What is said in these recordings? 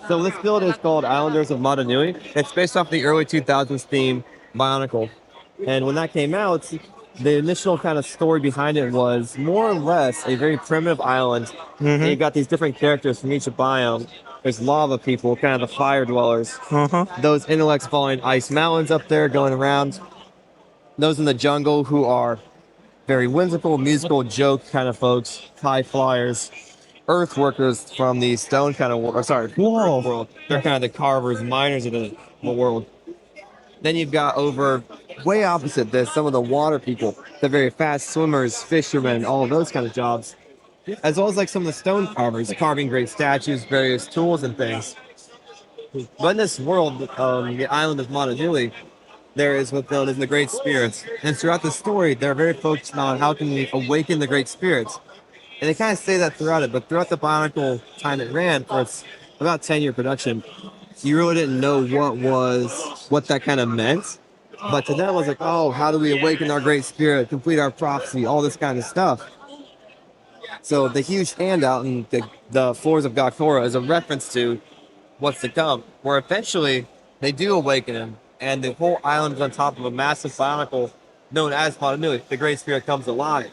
So this build is called Islanders of Madanui. It's based off the early 2000s theme Bionicle. And when that came out, the initial kind of story behind it was more or less a very primitive island. And Mm-hmm. you've got these different characters from each biome. There's lava people, kind of the fire dwellers. Uh-huh. Those intellects following ice mountains up there going around. Those in the jungle who are very whimsical, musical joke kind of folks, high flyers. Earth workers from the stone kind of world, sorry, Whoa. Earth world. They're kind of the carvers, miners of the world. Then you've got over way opposite this, some of the water people, the very fast swimmers, fishermen, all of those kind of jobs, as well as like some of the stone carvers, carving great statues, various tools and things. But in this world, the island of Madanui, there is what's known as the Great Spirits. And throughout the story, they're very focused on how can we awaken the Great Spirits. And they kind of say that throughout it, but throughout the Bionicle time it ran for its about 10-year production, you really didn't know what that kind of meant. But to them, it was like, oh, how do we awaken our great spirit, complete our prophecy, all this kind of stuff. So the huge handout in the floors of Gakora is a reference to what's to come, where eventually they do awaken him, and the whole island is on top of a massive Bionicle known as Madanui. The great spirit comes alive.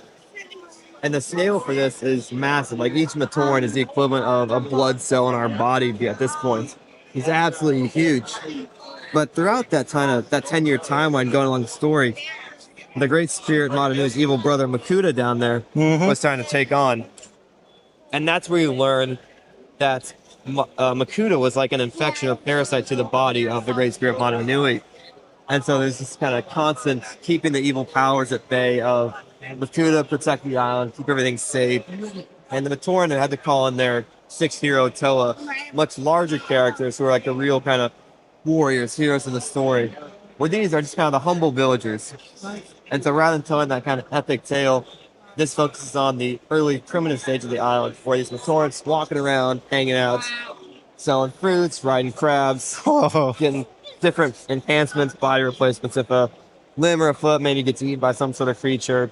And the scale for this is massive. Like each Matoran is the equivalent of a blood cell in our body at this point. He's absolutely huge. But throughout that that 10-year timeline going along the story, the great spirit Madanui's evil brother Makuta down there was trying to take on. And that's where you learn that Makuta was like an infection or parasite to the body of the great spirit Madanui. And so there's this kind of constant keeping the evil powers at bay of Makuta, protect the island, keep everything safe. And the Matoran had to call in their 6th hero, Toa, much larger characters who are like the real kind of warriors, heroes in the story. Where these are just kind of the humble villagers. And so rather than telling that kind of epic tale, this focuses on the early primitive stage of the island, where these Matorans walking around, hanging out, selling fruits, riding crabs, getting different enhancements, body replacements. If a limb or a foot maybe gets eaten by some sort of creature,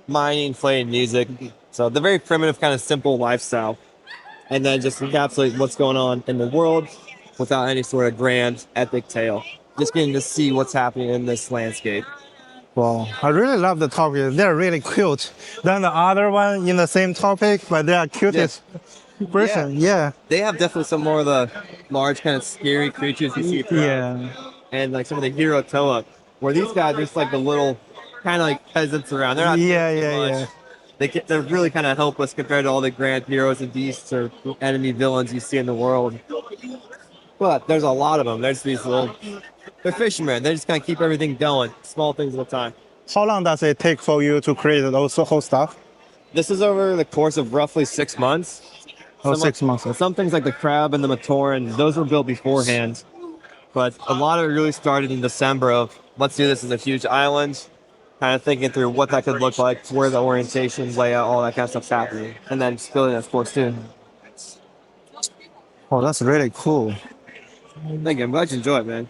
mining, playing music. So the very primitive, kind of simple lifestyle. And then just encapsulate what's going on in the world without any sort of grand, epic tale. Just getting to see what's happening in this landscape. Wow, I really love the topic. They're really cute. Than the other one in the same topic, but they are cutest person. Yeah. They have definitely some more of the large, kind of scary creatures you see. Yeah. And like some of the hero Toa, where these guys are just like the little kind of like peasants around. They're not Yeah. they're really kind of helpless compared to all the grand heroes and beasts or enemy villains you see in the world. But there's a lot of them. There's these they're fishermen. They just kind of keep everything going, small things at a time. How long does it take for you to create those whole stuff? This is over the course of roughly 6 months. Oh, 6 months. Some things like the crab and the Matoran, those were built beforehand. But a lot of it really started in December of, let's do this as a huge island, kind of thinking through what that could look like, where the orientation, layout, all that kind of stuff's happening. And then just building it, of course, too. Oh, that's really cool. Thank you. I'm glad you enjoy it, man.